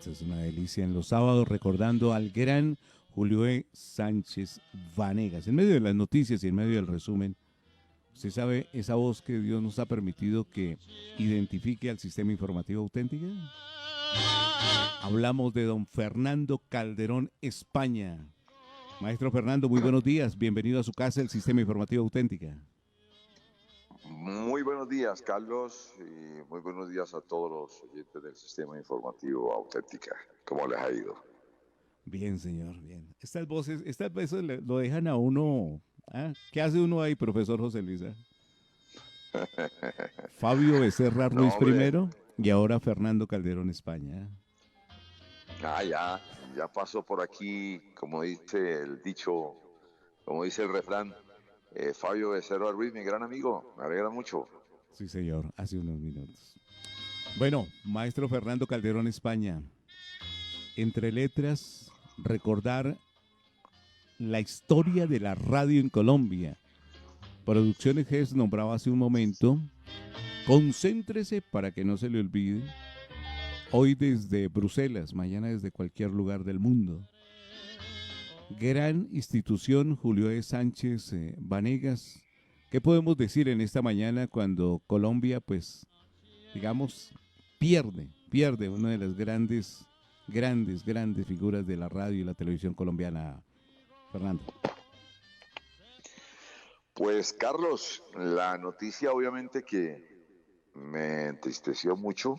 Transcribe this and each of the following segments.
Esta es una delicia en los sábados recordando al gran Julio E. Sánchez Vanegas. En medio de las noticias y en medio del resumen, usted sabe esa voz que Dios nos ha permitido que identifique al sistema informativo auténtica. Hablamos de don Fernando Calderón España. Maestro Fernando, muy buenos días. Bienvenido a su casa, el sistema informativo auténtica. Muy buenos días, Carlos, y muy buenos días a todos los oyentes del sistema informativo auténtica. ¿Cómo les ha ido? Bien, señor, bien. Estas voces lo dejan a uno. ¿Ah? ¿Qué hace uno ahí, profesor José Luisa? Fabio Becerra No, Ruiz hombre. primero y ahora Fernando Calderón España. Ya pasó por aquí, como dice el dicho, como dice el refrán, Fabio Becerra Ruiz, mi gran amigo, me alegra mucho. Sí, señor, hace unos minutos. Bueno, maestro Fernando Calderón España, entre letras, recordar la historia de la radio en Colombia. Producciones GES nombraba hace un momento. Concéntrese para que no se le olvide. Hoy desde Bruselas, mañana desde cualquier lugar del mundo. Gran institución Julio E. Sánchez Vanegas. ¿Qué podemos decir en esta mañana cuando Colombia, pues, digamos, pierde una de las grandes figuras de la radio y la televisión colombiana, Fernando? Pues, Carlos, la noticia obviamente que me entristeció mucho,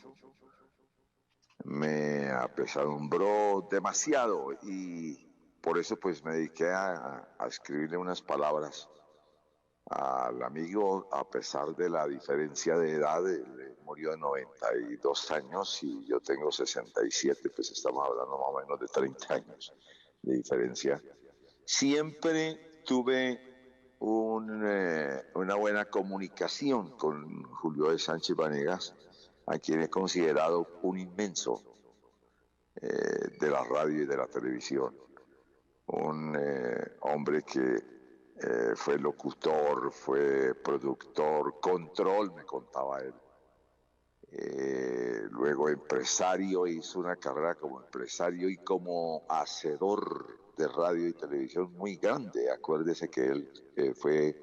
me apesadumbró demasiado y por eso pues me dediqué a escribirle unas palabras al amigo, a pesar de la diferencia de edad. Él murió de 92 años y yo tengo 67, pues estamos hablando más o menos de 30 años de diferencia. Siempre tuve una buena comunicación con Julio de Sánchez Vanegas, a quien he considerado un inmenso de la radio y de la televisión. Un hombre que fue locutor, fue productor, control, me contaba él. Luego empresario, hizo una carrera como empresario y como hacedor de radio y televisión muy grande. Acuérdese que él fue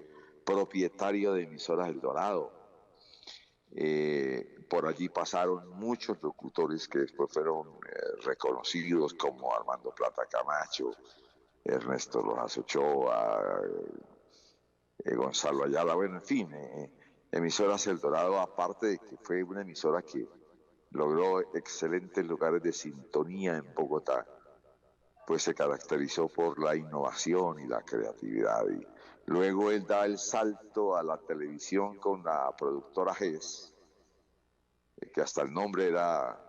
propietario de emisoras El Dorado. Por allí pasaron muchos locutores que después fueron reconocidos, como Armando Plata Camacho, Ernesto Rojas Ochoa, Gonzalo Ayala, bueno, en fin, emisoras El Dorado, aparte de que fue una emisora que logró excelentes lugares de sintonía en Bogotá, pues se caracterizó por la innovación y la creatividad. Y luego él da el salto a la televisión con la productora GES, que hasta el nombre era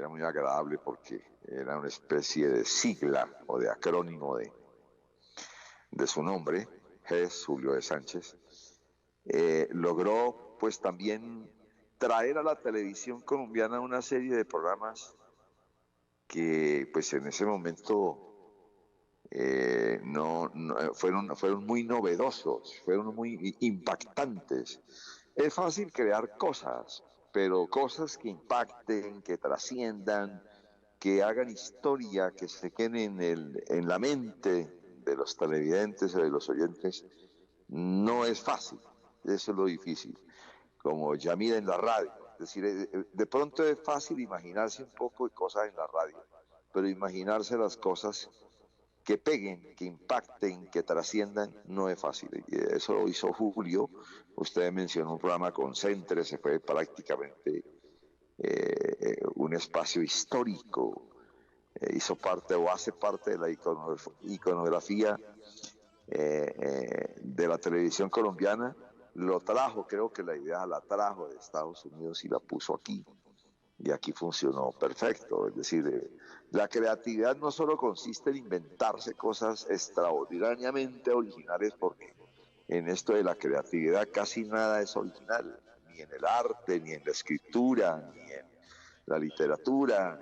muy agradable porque era una especie de sigla o de acrónimo de su nombre, GES, Julio de Sánchez. Logró pues también traer a la televisión colombiana una serie de programas que pues en ese momento fueron muy novedosos, fueron muy impactantes. Es fácil crear cosas, pero cosas que impacten, que trasciendan, que hagan historia, que se queden en la mente de los televidentes o de los oyentes, no es fácil. Eso es lo difícil. Como Yamida en la radio. Es decir, de pronto es fácil imaginarse un poco de cosas en la radio, pero imaginarse las cosas que peguen, que impacten, que trasciendan, no es fácil. Y eso lo hizo Julio. Usted mencionó un programa Concéntrese, se fue prácticamente un espacio histórico. Hizo parte o hace parte de la iconografía de la televisión colombiana. Lo trajo, creo que la idea la trajo de Estados Unidos y la puso aquí. Y aquí funcionó perfecto. Es decir, la creatividad no solo consiste en inventarse cosas extraordinariamente originales, porque en esto de la creatividad casi nada es original, ni en el arte, ni en la escritura, ni en la literatura,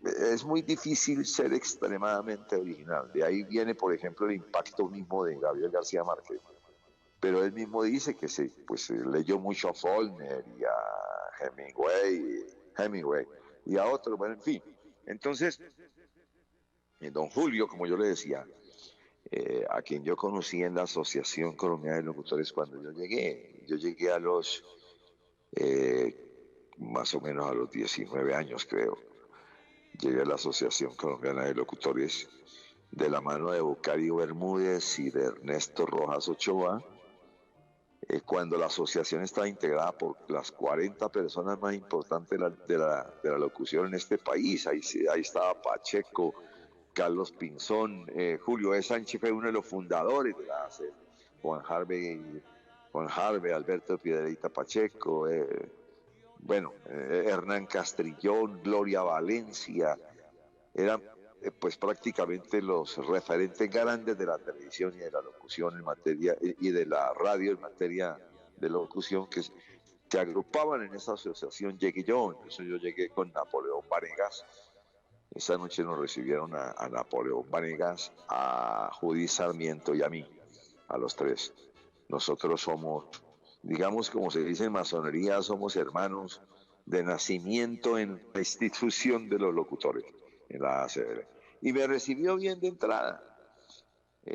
es muy difícil ser extremadamente original. De ahí viene, por ejemplo, el impacto mismo de Gabriel García Márquez. Pero él mismo dice que leyó mucho a Faulkner y a Hemingway y a otros, bueno, en fin. Entonces, don Julio, como yo le decía, a quien yo conocí en la Asociación Colombiana de Locutores cuando yo llegué a los, más o menos a los 19 años creo, llegué a la Asociación Colombiana de Locutores de la mano de Bocario Bermúdez y de Ernesto Rojas Ochoa, cuando la asociación estaba integrada por las 40 personas más importantes de la locución en este país. Ahí estaba Pacheco, Carlos Pinzón, Julio E. Sánchez fue uno de los fundadores de la ACE, Juan Harvey, Alberto Piedreita Pacheco, Hernán Castrillón, Gloria Valencia, eran pues prácticamente los referentes grandes de la televisión y de la locución en materia y de la radio en materia de locución que se agrupaban en esa asociación. Llegué yo, entonces yo llegué con Napoleón Vanegas. Esa noche nos recibieron a Napoleón Vanegas, a Judy Sarmiento y a mí, a los tres. Nosotros somos, digamos como se dice en masonería, somos hermanos de nacimiento en la institución de los locutores, en la ACR. Y me recibió bien de entrada.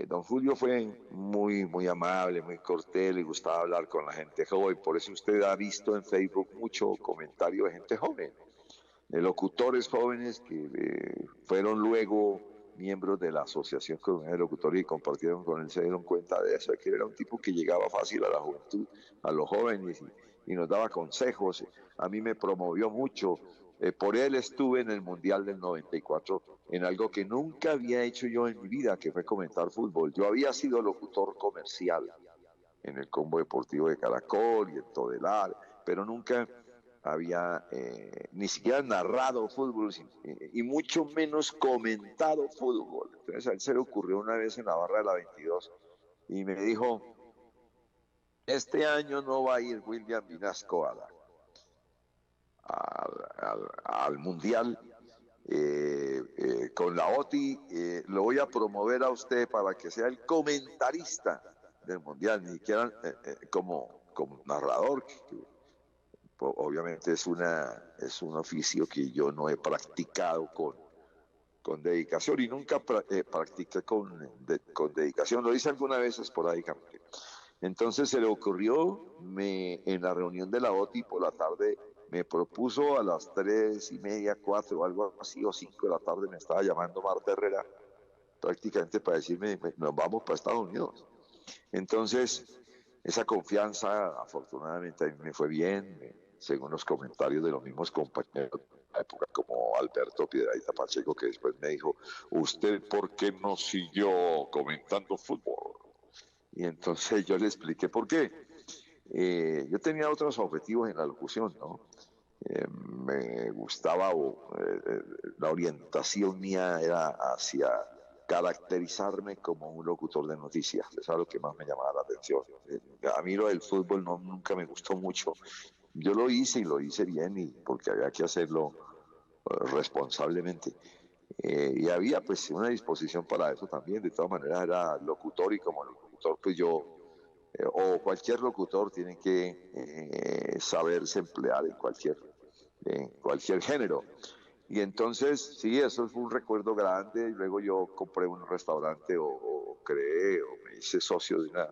Don Julio fue muy amable, muy cortés, le gustaba hablar con la gente joven. Por eso usted ha visto en Facebook mucho comentario de gente joven, de locutores jóvenes que fueron luego miembros de la Asociación Colombiana de Locutores y compartieron con él, se dieron cuenta de eso, de que era un tipo que llegaba fácil a la juventud, a los jóvenes y nos daba consejos. A mí me promovió mucho. Por él estuve en el Mundial del 94, en algo que nunca había hecho yo en mi vida, que fue comentar fútbol. Yo había sido locutor comercial en el Combo Deportivo de Caracol y en Todelar, pero nunca había ni siquiera narrado fútbol y mucho menos comentado fútbol. Entonces a él se le ocurrió una vez en la barra de la 22 y me dijo, este año no va a ir William Vinasco al Mundial con la OTI, lo voy a promover a usted para que sea el comentarista del Mundial, ni siquiera como narrador, que obviamente es un oficio que yo no he practicado con dedicación y nunca practiqué con dedicación, lo hice alguna vez esporádicamente. Entonces se le ocurrió, en la reunión de la OTI por la tarde, me propuso a las 3:30, 4, algo así, o 5 de la tarde, me estaba llamando Marta Herrera, prácticamente para decirme, nos vamos para Estados Unidos. Entonces, esa confianza, afortunadamente, a mí me fue bien, según los comentarios de los mismos compañeros de la época, como Alberto Piedrahita Pacheco, que después me dijo, ¿usted por qué no siguió comentando fútbol? Y entonces yo le expliqué por qué. Yo tenía otros objetivos en la locución, ¿no? Me gustaba, la orientación mía era hacia caracterizarme como un locutor de noticias. Eso es lo que más me llamaba la atención. A mí lo del fútbol nunca me gustó mucho. Yo lo hice y lo hice bien, y porque había que hacerlo responsablemente. Y había pues una disposición para eso también. De todas maneras era locutor, y como locutor pues yo, o cualquier locutor, tiene que saberse emplear en cualquier género. Y entonces, sí, eso fue un recuerdo grande. Y luego yo compré un restaurante o creé o me hice socio de una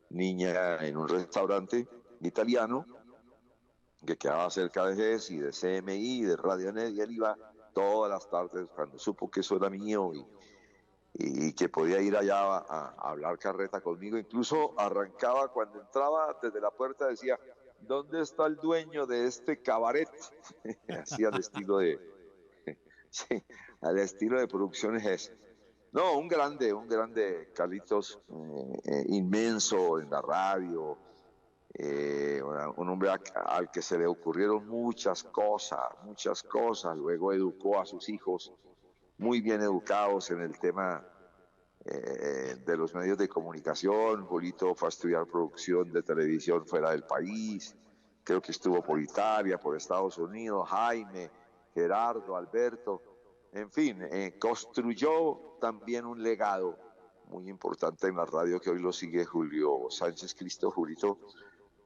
niña en un restaurante italiano que quedaba cerca de GES y de CMI, de Radionet, y él iba todas las tardes cuando supo que eso era mío y que podía ir allá a hablar carreta conmigo. Incluso arrancaba cuando entraba desde la puerta, decía, ¿dónde está el dueño de este cabaret? Así al estilo de sí, al estilo de Producciones GES. No, un grande, Carlitos, inmenso en la radio, un hombre al que se le ocurrieron muchas cosas. Luego educó a sus hijos muy bien educados en el tema de los medios de comunicación. Julito fue a estudiar producción de televisión fuera del país, creo que estuvo por Italia, por Estados Unidos. Jaime, Gerardo, Alberto, en fin, construyó también un legado muy importante en la radio que hoy lo sigue Julio Sánchez Cristo, Julito,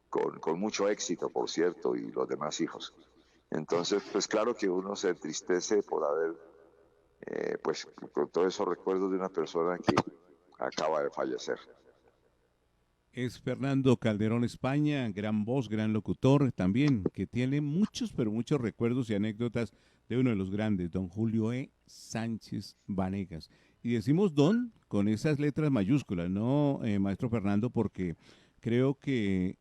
con mucho éxito, por cierto, y los demás hijos. Entonces, pues claro que uno se entristece por haber, pues con todos esos recuerdos de una persona que acaba de fallecer. Es Fernando Calderón España, gran voz, gran locutor también, que tiene muchos, pero muchos recuerdos y anécdotas de uno de los grandes, don Julio E. Sánchez Vanegas. Y decimos don con esas letras mayúsculas, ¿no, maestro Fernando? Porque creo que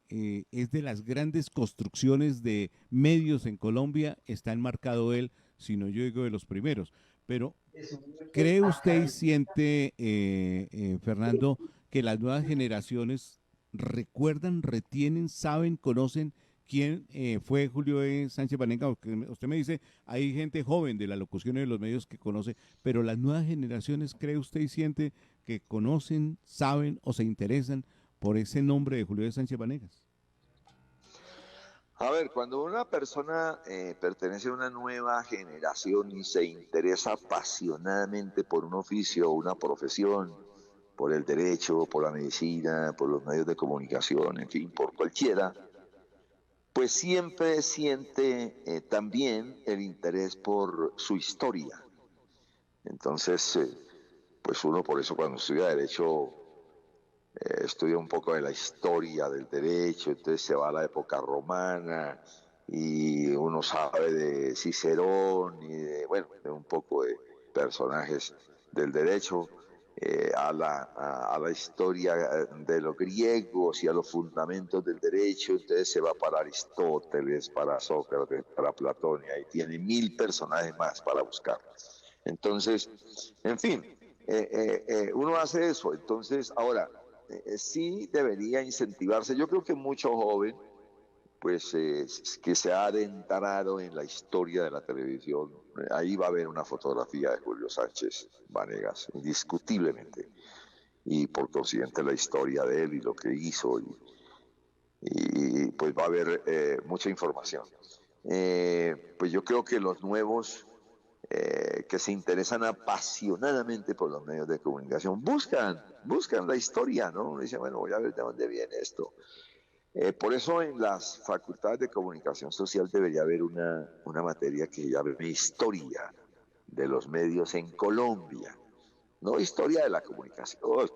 es de las grandes construcciones de medios en Colombia, está enmarcado él, si no yo digo de los primeros. Pero ¿cree usted y siente, Fernando, que las nuevas generaciones recuerdan, retienen, saben, conocen quién fue Julio E. Sánchez Vanega? Porque usted me dice, hay gente joven de la locución y de los medios que conoce, pero las nuevas generaciones, ¿cree usted y siente que conocen, saben o se interesan por ese nombre de Julio E. Sánchez Vanegas? A ver, cuando una persona pertenece a una nueva generación y se interesa apasionadamente por un oficio o una profesión, por el derecho, por la medicina, por los medios de comunicación, en fin, por cualquiera, pues siempre siente también el interés por su historia. Entonces, pues uno por eso cuando estudia derecho estudia un poco de la historia del derecho, entonces se va a la época romana y uno sabe de Cicerón y de, bueno, de un poco de personajes del derecho, a la historia de los griegos y a los fundamentos del derecho, entonces se va para Aristóteles, para Sócrates, para Platón, y ahí tiene 1000 personajes más para buscar. Entonces, en fin, uno hace eso. Entonces, ahora, sí debería incentivarse. Yo creo que mucho joven, pues, que se ha adentrado en la historia de la televisión, ahí va a haber una fotografía de Julio Sánchez Vanegas, indiscutiblemente. Y por consiguiente la historia de él y lo que hizo, y pues va a haber mucha información. Pues yo creo que los nuevos que se interesan apasionadamente por los medios de comunicación, buscan la historia, ¿no? Uno dice, bueno, voy a ver de dónde viene esto. Por eso en las facultades de comunicación social debería haber una materia que se llame historia de los medios en Colombia, no historia de la comunicación,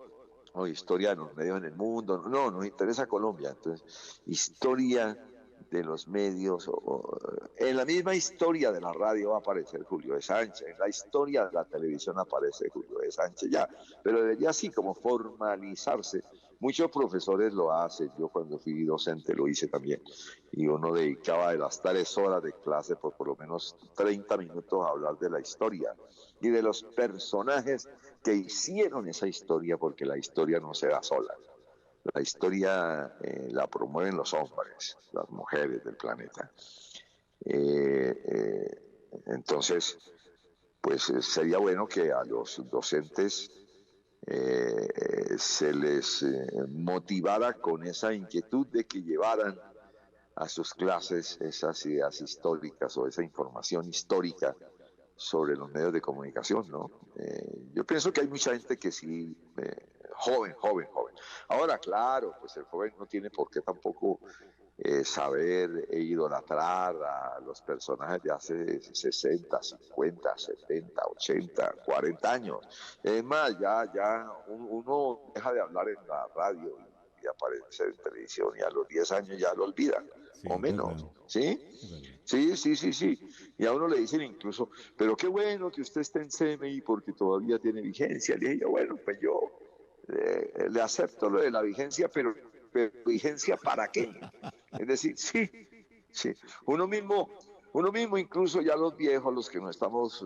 o historia de los medios en el mundo, no, nos interesa Colombia, entonces, historia de los medios, en la misma historia de la radio va a aparecer Julio de Sánchez, en la historia de la televisión aparece Julio de Sánchez, ya, pero debería así como formalizarse. Muchos profesores lo hacen, yo cuando fui docente lo hice también, y uno dedicaba de las 3 horas de clase por lo menos 30 minutos a hablar de la historia y de los personajes que hicieron esa historia, porque la historia no se da sola. La historia la promueven los hombres, las mujeres del planeta. Entonces, pues sería bueno que a los docentes se les motivara con esa inquietud de que llevaran a sus clases esas ideas históricas o esa información histórica sobre los medios de comunicación, ¿no? Yo pienso que hay mucha gente que sí, joven. Ahora, claro, pues el joven no tiene por qué tampoco saber e idolatrar a los personajes de hace 60, 50, 70, 80, 40 años. Es más, ya uno deja de hablar en la radio y aparecer en televisión y a los 10 años ya lo olvida, Sí, o es verdad, menos, ¿sí? es verdad. Sí. Y a uno le dicen incluso, pero qué bueno que usted esté en CMI porque todavía tiene vigencia. Le dije yo, bueno, pues yo le acepto lo de la vigencia, pero vigencia ¿para qué? Es decir, sí. Uno mismo, uno mismo incluso ya los viejos, los que nos estamos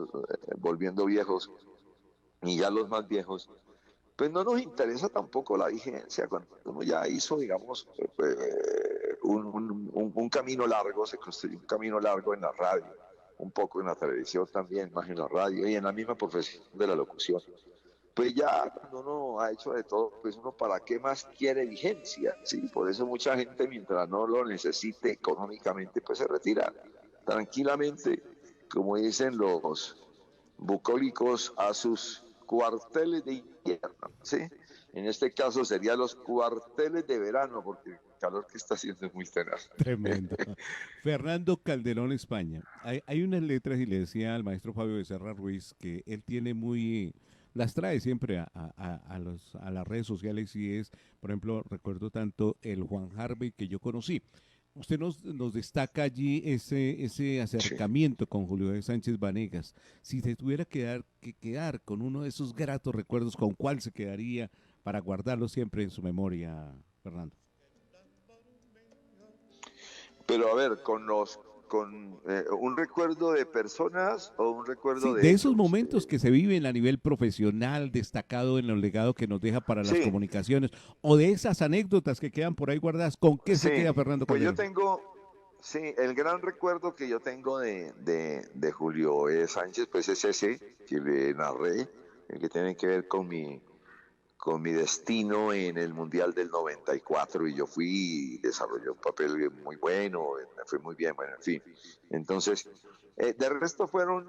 volviendo viejos, y ya los más viejos, pues no nos interesa tampoco la vigencia. Cuando uno ya hizo, digamos, un camino largo, se construyó un camino largo en la radio, un poco en la televisión también, más en la radio y en la misma profesión de la locución. Pues ya cuando uno ha hecho de todo, pues uno para qué más quiere vigencia, ¿sí? Por eso mucha gente mientras no lo necesite económicamente, pues se retira tranquilamente, como dicen los bucólicos, a sus cuarteles de invierno, ¿sí? En este caso serían los cuarteles de verano, porque calor que está haciendo es muy tenaz. Tremendo. Fernando Calderón, España. Hay unas letras y le decía al maestro Fabio Becerra Ruiz que él tiene muy, las trae siempre a las redes sociales y es, por ejemplo, recuerdo tanto el Juan Harvey que yo conocí. Usted nos destaca allí ese Sí. acercamiento con Julio de Sánchez Vanegas. Si se tuviera que quedar con uno de esos gratos recuerdos, ¿con cuál se quedaría para guardarlo siempre en su memoria, Fernando? Pero a ver, con un recuerdo de personas o un recuerdo Sí, de de esos hechos. momentos que se viven a nivel profesional, destacado en el legado que nos deja para las Sí, comunicaciones, o de esas anécdotas que quedan por ahí guardadas, ¿con qué se sí, queda Fernando pues yo Calderón? tengo, sí, el gran recuerdo que yo tengo de Julio Sánchez, pues es ese que le narré, el que tiene que ver con mi destino en el Mundial del 94 y yo fui y desarrollé un papel muy bueno, me fue muy bien, bueno, en fin. Entonces, de resto fueron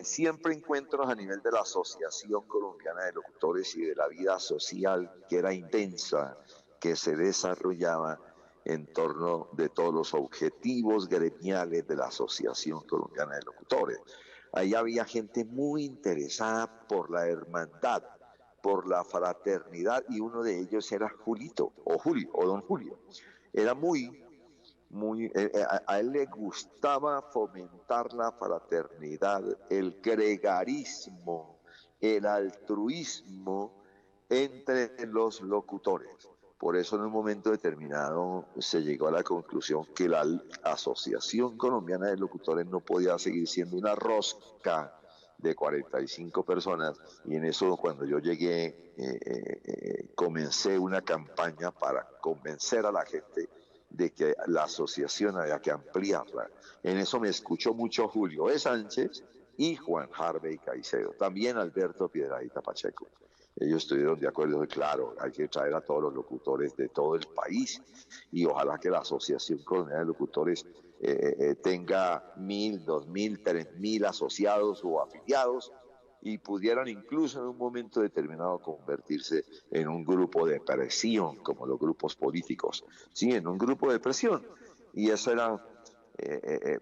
siempre encuentros a nivel de la Asociación Colombiana de Locutores y de la vida social que era intensa, que se desarrollaba en torno de todos los objetivos gremiales de la Asociación Colombiana de Locutores. Ahí había gente muy interesada por la hermandad, por la fraternidad, y uno de ellos era Julito, o Julio, o don Julio. Era a él le gustaba fomentar la fraternidad, el gregarismo, el altruismo entre los locutores. Por eso en un momento determinado se llegó a la conclusión que la Asociación Colombiana de Locutores no podía seguir siendo una rosca de 45 personas y en eso cuando yo llegué comencé una campaña para convencer a la gente de que la asociación había que ampliarla. En eso me escuchó mucho Julio E. Sánchez y Juan Harvey Caicedo, también Alberto Piedradita Pacheco. Ellos estuvieron de acuerdo, claro, hay que traer a todos los locutores de todo el país y ojalá que la Asociación Colombiana de Locutores tenga 1.000, 2.000, 3.000 asociados o afiliados y pudieran incluso en un momento determinado convertirse en un grupo de presión, como los grupos políticos, sí, en un grupo de presión. Y eso era,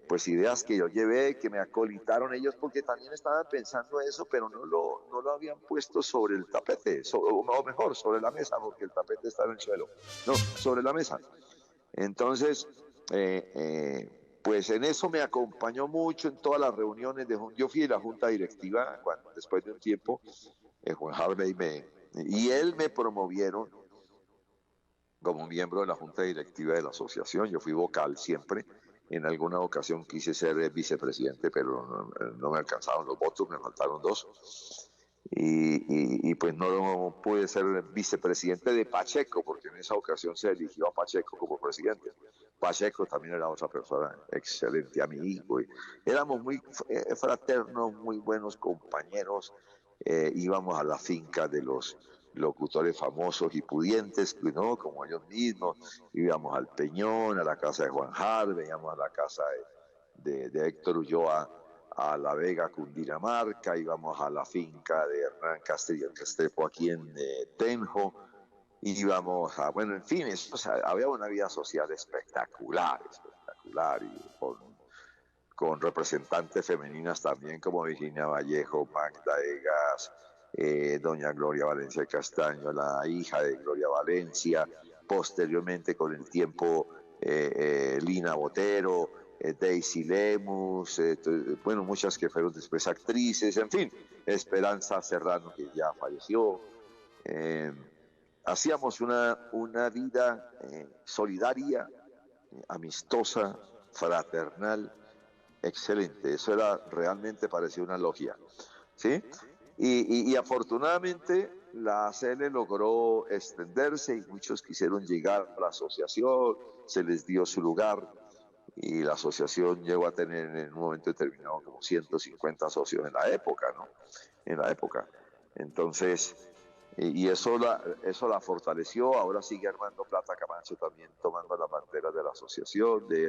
pues, ideas que yo llevé, que me acolitaron ellos, porque también estaban pensando eso, pero no lo habían puesto sobre el tapete, o mejor, sobre la mesa, porque el tapete está en el suelo. No, sobre la mesa. Entonces, pues en eso me acompañó mucho en todas las reuniones. Yo fui de la junta directiva después de un tiempo, Juan Harvey y él me promovieron como miembro de la junta directiva de la asociación. Yo fui vocal siempre. En alguna ocasión quise ser vicepresidente, pero no me alcanzaron los votos, me faltaron 2. Pues no pude ser vicepresidente de Pacheco, porque en esa ocasión se eligió a Pacheco como presidente. Pacheco también era otra persona excelente amigo. Éramos muy fraternos, muy buenos compañeros. Íbamos a la finca de los locutores famosos y pudientes, ¿no? Como ellos mismos. Íbamos al Peñón, a la casa de Juan Harvey, íbamos a la casa de Héctor Ulloa, a La Vega, Cundinamarca, íbamos a la finca de Hernán Castillo Restrepo aquí en Tenjo, íbamos a, bueno, en fin, o sea, había una vida social espectacular, espectacular, y con representantes femeninas también como Virginia Vallejo, Magda Egas, doña Gloria Valencia Castaño, la hija de Gloria Valencia, posteriormente con el tiempo Lina Botero, Daisy Lemus, bueno, muchas que fueron después actrices, en fin, Esperanza Serrano, que ya falleció. Eh, Hacíamos una vida solidaria, amistosa, fraternal, excelente. Eso era realmente, parecía una logia, ¿sí? Y afortunadamente la ACL logró extenderse y muchos quisieron llegar a la asociación, se les dio su lugar y la asociación llegó a tener en un momento determinado como 150 socios en la época, ¿no? En la época. Entonces, y eso la fortaleció. Ahora sigue Armando Plata Camacho también tomando las banderas de la asociación, de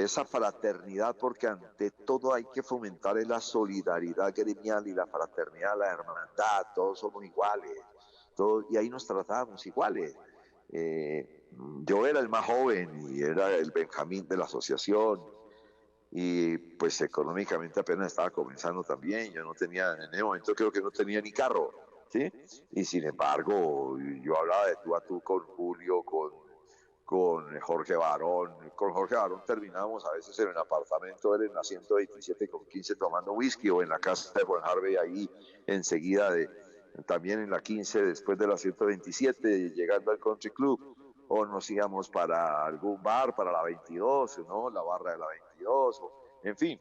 esa fraternidad, porque ante todo hay que fomentar la solidaridad gremial y la fraternidad, la hermandad, todos somos iguales, y ahí nos tratamos iguales. yo era el más joven y era el Benjamín de la asociación y pues económicamente apenas estaba comenzando también. Yo no tenía, en ese momento creo que no tenía ni carro, ¿sí? Y sin embargo, yo hablaba de tú a tú con Julio, con Jorge Barón. Con Jorge Barón terminábamos a veces en el apartamento, él en la 127 con 15 tomando whisky, o en la casa de Juan Harvey ahí enseguida también en la 15 después de la 127 llegando al Country Club, o nos íbamos para algún bar, para la 22, ¿no? La barra de la 22, en fin.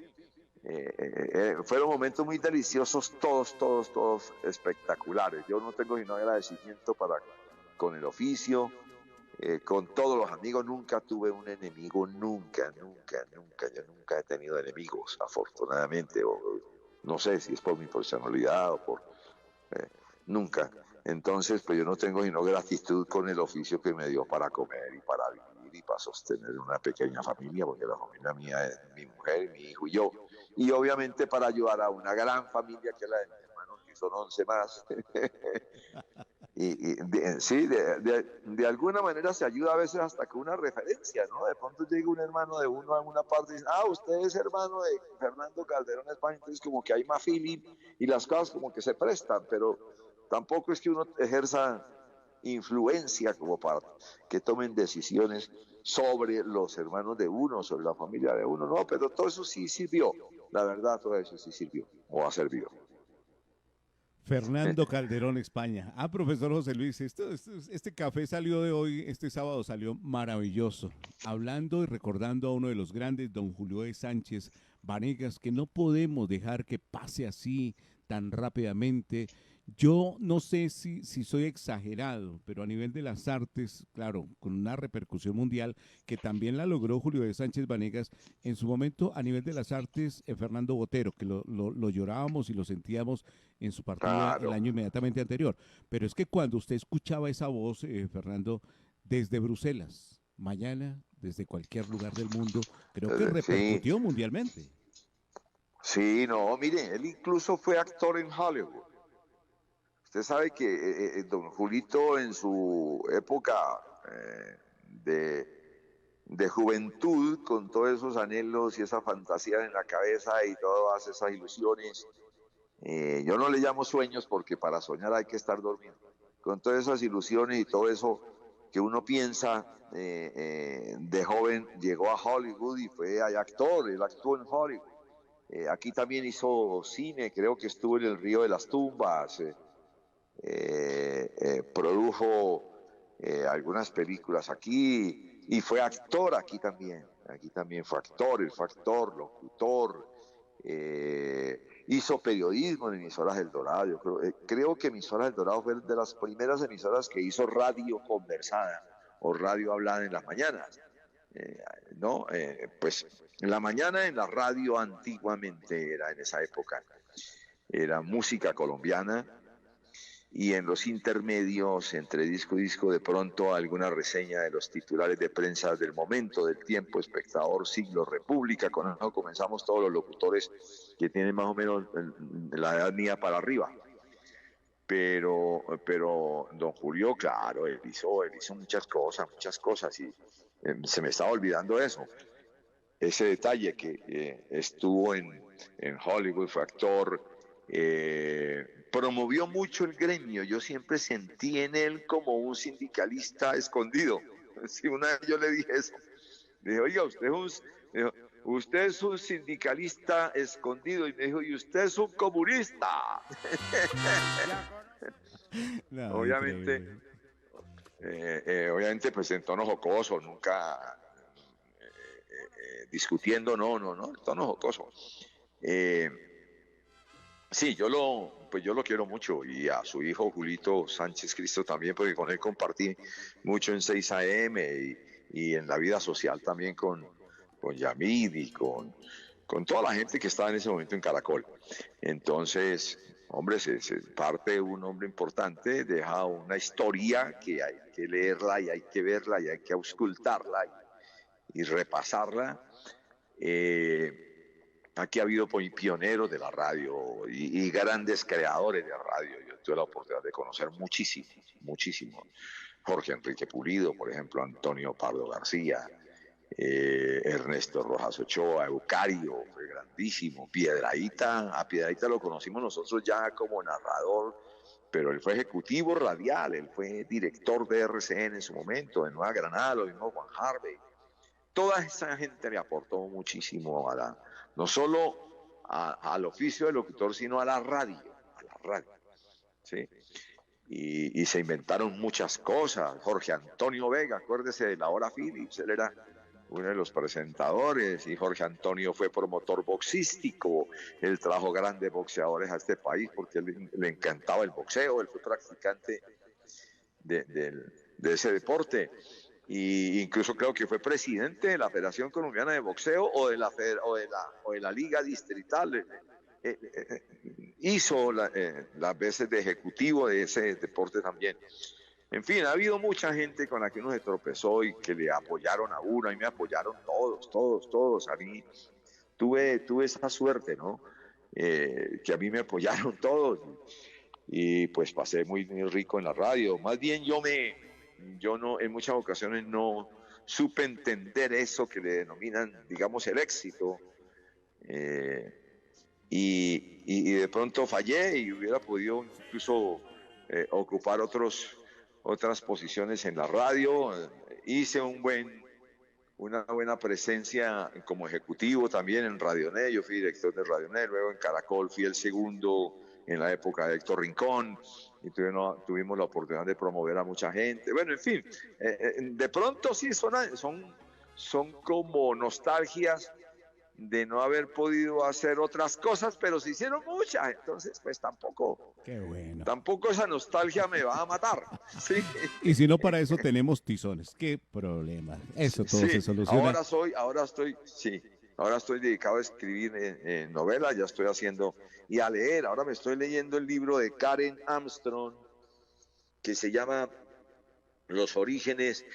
Fueron momentos muy deliciosos, todos espectaculares. Yo no tengo sino agradecimiento con el oficio, con todos los amigos. Nunca tuve un enemigo, nunca. Yo nunca he tenido enemigos, afortunadamente, o no sé si es por mi personalidad o por... eh, nunca. Entonces, pues yo no tengo sino gratitud con el oficio que me dio para comer y para vivir y para sostener una pequeña familia, porque la familia mía es mi mujer, mi hijo y yo. Y obviamente para ayudar a una gran familia que es la de mis hermanos, que son 11 más. Sí, de alguna manera se ayuda a veces hasta con una referencia, ¿no? De pronto llega un hermano de uno a una parte y dice, usted es hermano de Fernando Calderón España, entonces como que hay más feeling y las cosas como que se prestan, pero tampoco es que uno ejerza influencia como para que tomen decisiones sobre los hermanos de uno, sobre la familia de uno, no, pero todo eso sí sirvió, la verdad, todo eso sí sirvió, o ha servido. Fernando Calderón, España. Profesor José Luis, este café salió de hoy, este sábado salió maravilloso, hablando y recordando a uno de los grandes, don Julio de Sánchez Vanegas, que no podemos dejar que pase así tan rápidamente. Yo no sé si soy exagerado, pero a nivel de las artes, claro, con una repercusión mundial que también la logró Julio de Sánchez Vanegas, en su momento a nivel de las artes, Fernando Botero, que lo llorábamos y lo sentíamos en su partida el Claro, año inmediatamente anterior. Pero es que cuando usted escuchaba esa voz, Fernando, desde Bruselas, mañana, desde cualquier lugar del mundo, creo que sí, repercutió mundialmente. sí, no, mire, él incluso fue actor en Hollywood. Usted sabe que don Julito en su época eh, de juventud, con todos esos anhelos y esa fantasía en la cabeza y todas esas ilusiones, yo no le llamo sueños porque para soñar hay que estar dormido. Con todas esas ilusiones y todo eso que uno piensa de joven, llegó a Hollywood y fue actor, él actuó en Hollywood. Aquí también hizo cine, creo que estuvo en El Río de las Tumbas, produjo algunas películas aquí y fue actor aquí también fue actor, él fue actor, locutor, hizo periodismo en emisoras del Dorado. Yo creo que emisoras del Dorado fue de las primeras emisoras que hizo radio conversada o radio hablada en las mañanas, eh, ¿no? Pues en la mañana en la radio antiguamente era en esa época, era música colombiana, y en los intermedios, entre disco y disco, de pronto alguna reseña de los titulares de prensa del momento, del tiempo, Espectador, Siglo, República. Con eso comenzamos todos los locutores que tienen más o menos la edad mía para arriba. Pero don Julio, claro, él hizo muchas cosas, y se me estaba olvidando eso. Ese detalle que estuvo en Hollywood, fue actor, promovió mucho el gremio. Yo siempre sentí en él como un sindicalista escondido. Si una vez yo le dije eso, le dije, oiga, dijo, usted es un sindicalista escondido, y me dijo, y usted es un comunista. No, Obviamente, increíble. obviamente, pues en tono jocoso, nunca discutiendo, no, en tono jocoso. Eh, Sí, pues yo lo quiero mucho, y a su hijo Julito Sánchez Cristo también, porque con él compartí mucho en 6 AM, y en la vida social también con Yamid y con toda la gente que estaba en ese momento en Caracol. Entonces, hombre, se parte un hombre importante, deja una historia que hay que leerla y hay que verla y hay que auscultarla y repasarla. Eh, Aquí ha habido pioneros de la radio y grandes creadores de radio. Yo tuve la oportunidad de conocer muchísimo. Jorge Enrique Pulido, por ejemplo, Antonio Pardo García, Ernesto Rojas Ochoa, Eucario, fue grandísimo. Piedrahíta, a Piedrahíta lo conocimos nosotros ya como narrador, pero él fue ejecutivo radial, él fue director de RCN en su momento, de Nueva Granada, lo mismo Juan Harvey. Toda esa gente le aportó muchísimo no solo al oficio de locutor, sino a la radio, ¿sí? Y se inventaron muchas cosas. Jorge Antonio Vega, acuérdese de la hora Phillips, él era uno de los presentadores, y Jorge Antonio fue promotor boxístico, él trajo grandes boxeadores a este país porque él le encantaba el boxeo, él fue practicante de ese deporte, y incluso creo que fue presidente de la Federación Colombiana de Boxeo o de la Liga Distrital. Hizo las veces de ejecutivo de ese deporte también. En fin, ha habido mucha gente con la que uno se tropezó y que le apoyaron a uno, y me apoyaron todos. A mí tuve esa suerte, ¿no? Que a mí me apoyaron todos, y pues pasé muy rico en la radio. Más bien yo no, en muchas ocasiones no supe entender eso que le denominan, digamos, el éxito. Y de pronto fallé y hubiera podido incluso ocupar otras posiciones en la radio. Hice una buena presencia como ejecutivo también en Radionet. Yo fui director de Radionet, luego en Caracol fui el segundo en la época de Héctor Rincón, y tuvimos la oportunidad de promover a mucha gente. Bueno, en fin, de pronto sí son como nostalgias de no haber podido hacer otras cosas, pero se hicieron muchas, entonces pues Qué bueno. tampoco esa nostalgia me va a matar, ¿sí? Y si no, para eso tenemos tizones. ¿Qué problema? Eso todo Sí, se soluciona. ahora estoy dedicado a escribir novelas, ya estoy haciendo, y a leer. Ahora me estoy leyendo el libro de Karen Armstrong, que se llama Los orígenes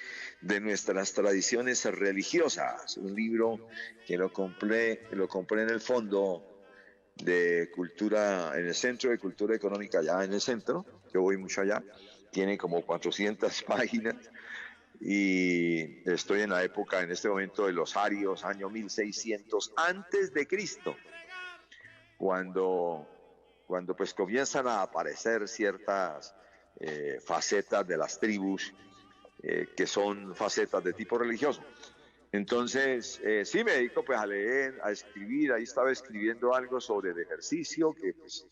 de nuestras tradiciones religiosas, un libro que lo compré en el Fondo de Cultura, en el Centro de Cultura Económica, allá en el centro. Yo voy mucho allá, tiene como 400 páginas, y estoy en la época, en este momento, de los arios, año 1600 antes de Cristo, cuando pues comienzan a aparecer ciertas facetas de las tribus, que son facetas de tipo religioso. Entonces, sí me dedico pues a leer, a escribir. Ahí estaba escribiendo algo sobre el ejercicio, que pues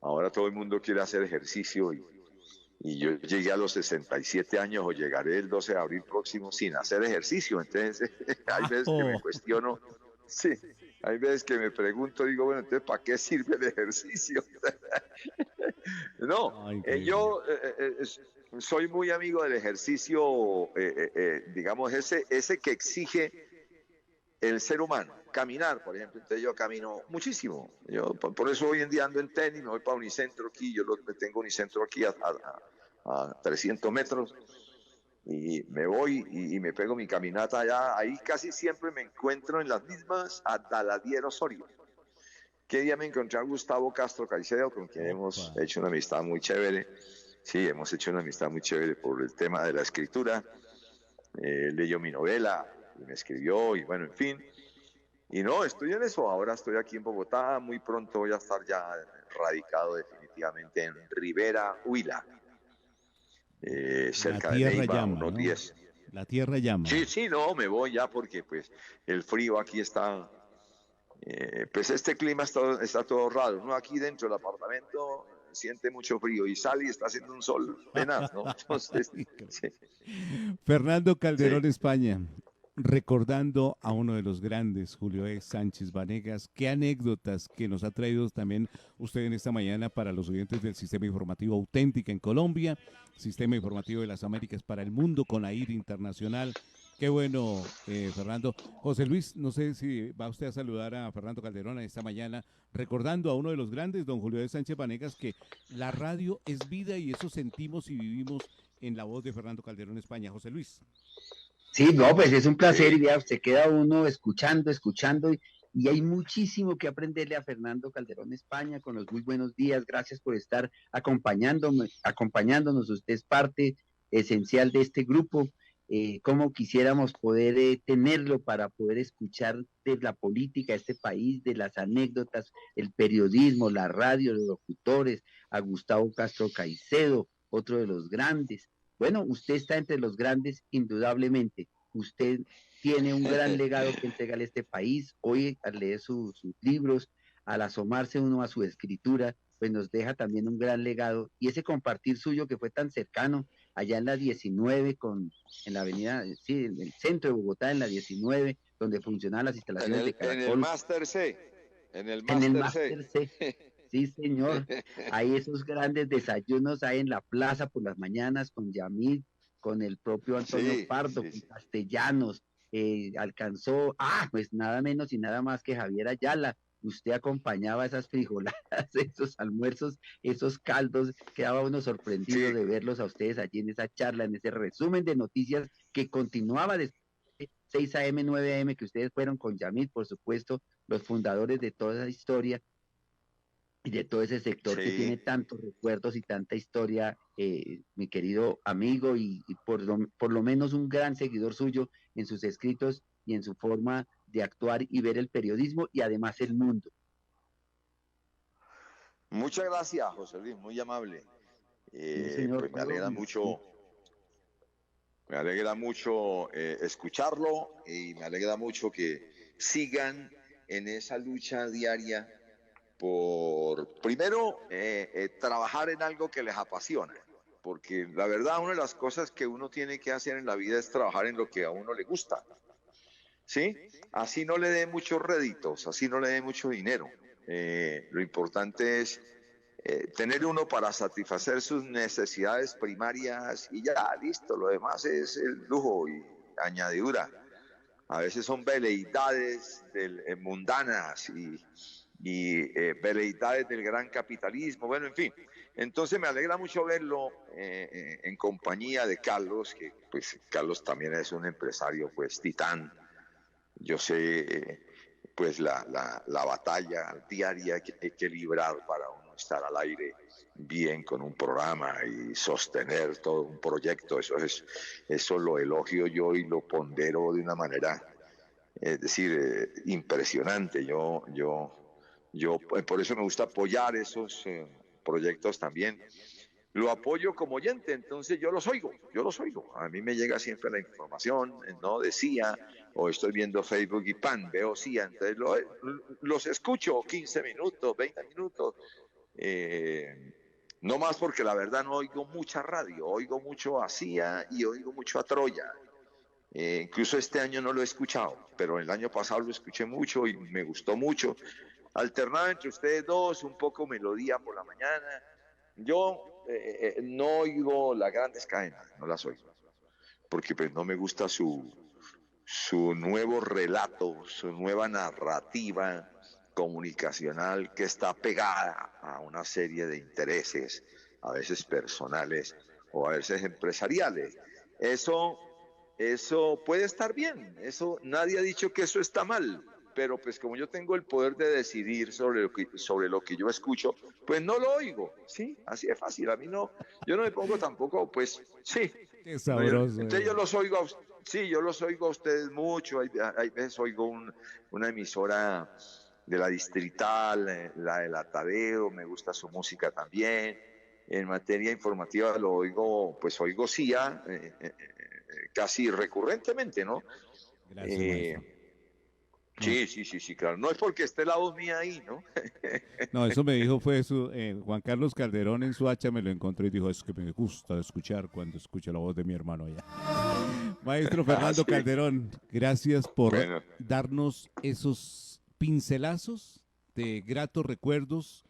ahora todo el mundo quiere hacer ejercicio, y yo llegué a los 67 años, o llegaré el 12 de abril próximo, sin hacer ejercicio. Entonces, hay veces que me cuestiono, sí, hay veces que me pregunto, digo, bueno, entonces, ¿para qué sirve el ejercicio? No, yo soy muy amigo del ejercicio, digamos, ese que exige el ser humano. Caminar, por ejemplo. Entonces yo camino muchísimo. Yo por eso hoy en día ando en tenis, me voy para Unicentro aquí. Yo tengo Unicentro aquí a 300 metros. Y me voy y me pego mi caminata allá. Ahí casi siempre me encuentro en las mismas a Daladier Osorio. ¿Qué día me encontré a Gustavo Castro Caicedo, con quien hemos hecho una amistad muy chévere? Sí, hemos hecho una amistad muy chévere por el tema de la escritura. Leyó mi novela y me escribió, y bueno, en fin. Y no, estoy en eso. Ahora estoy aquí en Bogotá. Muy pronto voy a estar ya radicado definitivamente en Rivera, Huila, cerca de Neiva, llama, unos ¿no? 10. La tierra llama. Sí, no, me voy ya porque pues el frío aquí está, pues este clima está todo raro, ¿no? Aquí dentro del apartamento siente mucho frío, y sale y está haciendo un sol tenaz, ¿no? Entonces, sí. Fernando Calderón, Sí. España, recordando a uno de los grandes, Julio E. Sánchez Vanegas. ¿Qué anécdotas que nos ha traído también usted en esta mañana para los oyentes del Sistema Informativo Auténtica en Colombia, Sistema Informativo de las Américas para el mundo con AIR Internacional? Qué bueno, Fernando. José Luis, no sé si va usted a saludar a Fernando Calderón esta mañana, recordando a uno de los grandes, don Julio E. Sánchez Vanegas, que la radio es vida y eso sentimos y vivimos en la voz de Fernando Calderón, España. José Luis. Sí, no, pues es un placer, y vea, usted queda uno escuchando, y hay muchísimo que aprenderle a Fernando Calderón España con los muy buenos días. Gracias por estar acompañándonos. Usted es parte esencial de este grupo. Cómo quisiéramos poder tenerlo para poder escuchar de la política de este país, de las anécdotas, el periodismo, la radio, los locutores, a Gustavo Castro Caicedo, otro de los grandes. Bueno, usted está entre los grandes, indudablemente. Usted tiene un gran legado que entregarle a este país. Hoy, al leer sus libros, al asomarse uno a su escritura, pues nos deja también un gran legado. Y ese compartir suyo que fue tan cercano, allá en la 19, en la avenida, sí, en el centro de Bogotá, en la 19, donde funcionaban las instalaciones de En el Caracol, Máster C, en el en el Máster C. Máster C. Sí, señor. Hay esos grandes desayunos ahí en la plaza por las mañanas con Yamil, con el propio Antonio Sí, Pardo, sí, con sí. Castellanos. Alcanzó, pues nada menos y nada más que Javier Ayala. Usted acompañaba esas frijoladas, esos almuerzos, esos caldos, quedaba uno sorprendido Sí, de verlos a ustedes allí en esa charla, en ese resumen de noticias que continuaba después de 6 a.m., 9 a.m., que ustedes fueron con Yamil, por supuesto, los fundadores de toda esa historia y de todo ese sector que tiene sí. tantos recuerdos y tanta historia, mi querido amigo, y por lo menos un gran seguidor suyo en sus escritos y en su forma de actuar y ver el periodismo y además el mundo. Muchas gracias, José Luis, muy amable. Sí, señor, Pues sí, me alegra mucho escucharlo y me alegra mucho que sigan en esa lucha diaria por, primero, trabajar en algo que les apasiona, porque la verdad, una de las cosas que uno tiene que hacer en la vida es trabajar en lo que a uno le gusta, ¿sí? Así no le dé muchos réditos, así no le dé mucho dinero. Lo importante es tener uno para satisfacer sus necesidades primarias y ya, listo, lo demás es el lujo y añadidura. A veces son veleidades mundanas y veleidades del gran capitalismo, bueno, en fin. Entonces me alegra mucho verlo en compañía de Carlos, que pues Carlos también es un empresario pues titán. Yo sé pues la batalla diaria que hay que librar para uno estar al aire bien con un programa y sostener todo un proyecto. Eso lo elogio yo y lo pondero de una manera, es decir, impresionante. Yo por eso me gusta apoyar esos proyectos también. Lo apoyo como oyente, entonces yo los oigo. A mí me llega siempre la información, no decía, o estoy viendo Facebook y pan, veo sí, entonces los escucho 15 minutos, 20 minutos, no más porque la verdad no oigo mucha radio, oigo mucho a CIA y oigo mucho a Troya. Incluso este año no lo he escuchado, pero el año pasado lo escuché mucho y me gustó mucho. Alternaba entre ustedes dos, un poco melodía por la mañana. Yo no oigo las grandes cadenas, no las oigo, porque pues no me gusta su nuevo relato, su nueva narrativa comunicacional que está pegada a una serie de intereses, a veces personales o a veces empresariales. Eso, eso puede estar bien, eso nadie ha dicho que eso está mal, pero pues como yo tengo el poder de decidir sobre lo que yo escucho, pues no lo oigo, ¿sí? Así es fácil, a mí no, yo no me pongo tampoco, pues sí, Qué no, sabroso. entonces yo los oigo sí, yo los oigo a ustedes mucho, hay veces oigo una emisora de la Distrital, la de la Tadeo, me gusta su música también. En materia informativa lo oigo, pues oigo CIA casi recurrentemente, ¿no? Gracias, Eh, maestro. No, sí, claro. No es porque esté la voz mía ahí, ¿no? no, eso me dijo fue Juan Carlos Calderón en su hacha me lo encontró y dijo, es que me gusta escuchar cuando escucho la voz de mi hermano allá. Maestro Ah, Fernando sí. Calderón, gracias por Bueno, darnos esos pincelazos de gratos recuerdos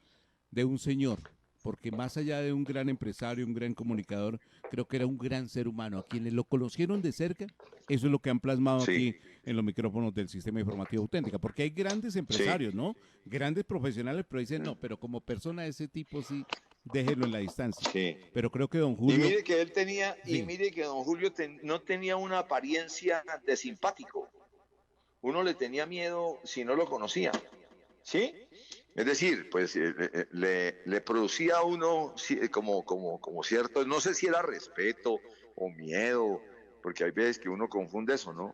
de un señor, porque más allá de un gran empresario, un gran comunicador, creo que era un gran ser humano. A quienes lo conocieron de cerca, eso es lo que han plasmado sí, aquí en los micrófonos del Sistema Informativo Auténtica, porque hay grandes sí. empresarios, ¿no? Grandes profesionales, pero dicen, no, pero como persona de ese tipo sí, déjelo en la distancia. Sí. Pero creo que don Y Julio, mire que él tenía, y sí, mire que don Julio no tenía una apariencia de simpático. Uno le tenía miedo si no lo conocía, ¿sí? Es decir, pues le producía a uno como cierto, no sé si era respeto, o miedo, porque hay veces que uno confunde eso, ¿no?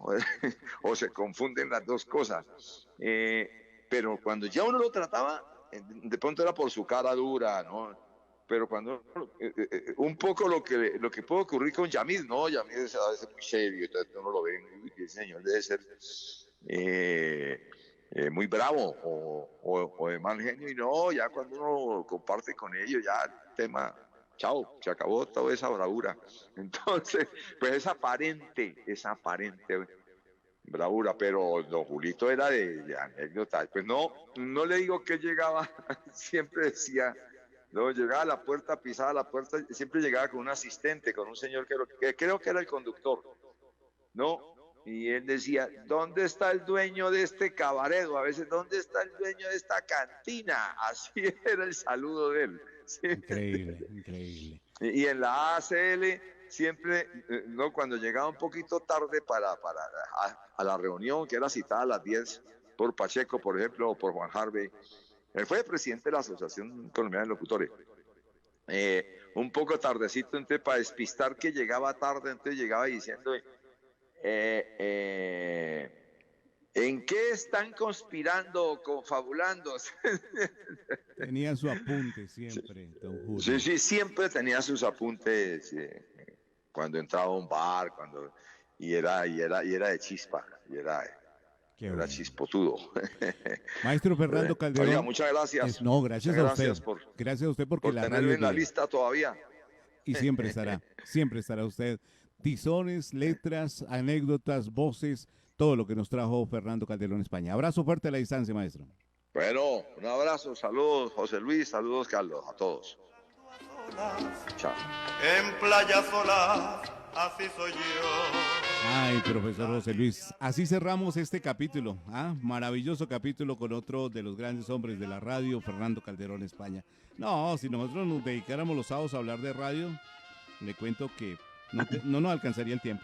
O se confunden las dos cosas. Pero cuando ya uno lo trataba, de pronto era por su cara dura, ¿no? Pero cuando un poco lo que puede ocurrir con Yamid, ¿no? Yamid es a veces muy serio, entonces uno lo ve, uy, el señor debe ser muy bravo o de mal genio, y no, ya cuando uno comparte con ellos, ya el tema, chao, se acabó toda esa bravura. Entonces, pues es aparente bravura, pero don Julito era de anécdotas. Pues no le digo que llegaba, siempre decía, no, llegaba a la puerta, pisaba la puerta, siempre llegaba con un asistente, con un señor que creo que era el conductor, ¿no? Y él decía, ¿dónde está el dueño de este cabaret? O a veces, ¿dónde está el dueño de esta cantina? Así era el saludo de él. ¿Sí? Increíble, increíble. Y en la ACL siempre, no, cuando llegaba un poquito tarde a la reunión, que era citada a las 10 por Pacheco, por ejemplo, o por Juan Harvey, él fue presidente de la Asociación Colombiana de Locutores. Un poco tardecito, entonces para despistar que llegaba tarde, entonces llegaba diciendo, ¿en qué están conspirando o confabulando? Tenía su apunte siempre, don Julio. Sí, siempre tenía sus apuntes cuando entraba a un bar, y era de chispa, era chispotudo. Maestro Fernando Calderón. Oiga, muchas gracias. No, gracias a usted. Gracias a usted porque por la tenerme radio en la lista todavía. Y siempre estará usted. Tizones, letras, anécdotas, voces, todo lo que nos trajo Fernando Calderón España. Abrazo fuerte a la distancia, maestro. Bueno, un abrazo, saludos José Luis, saludos Carlos, a todos. Chao. En Playa Sola, así soy yo. Ay, profesor José Luis, así cerramos este capítulo, maravilloso capítulo con otro de los grandes hombres de la radio, Fernando Calderón España. No, si nosotros nos dedicáramos los sábados a hablar de radio, le cuento que no nos alcanzaría el tiempo.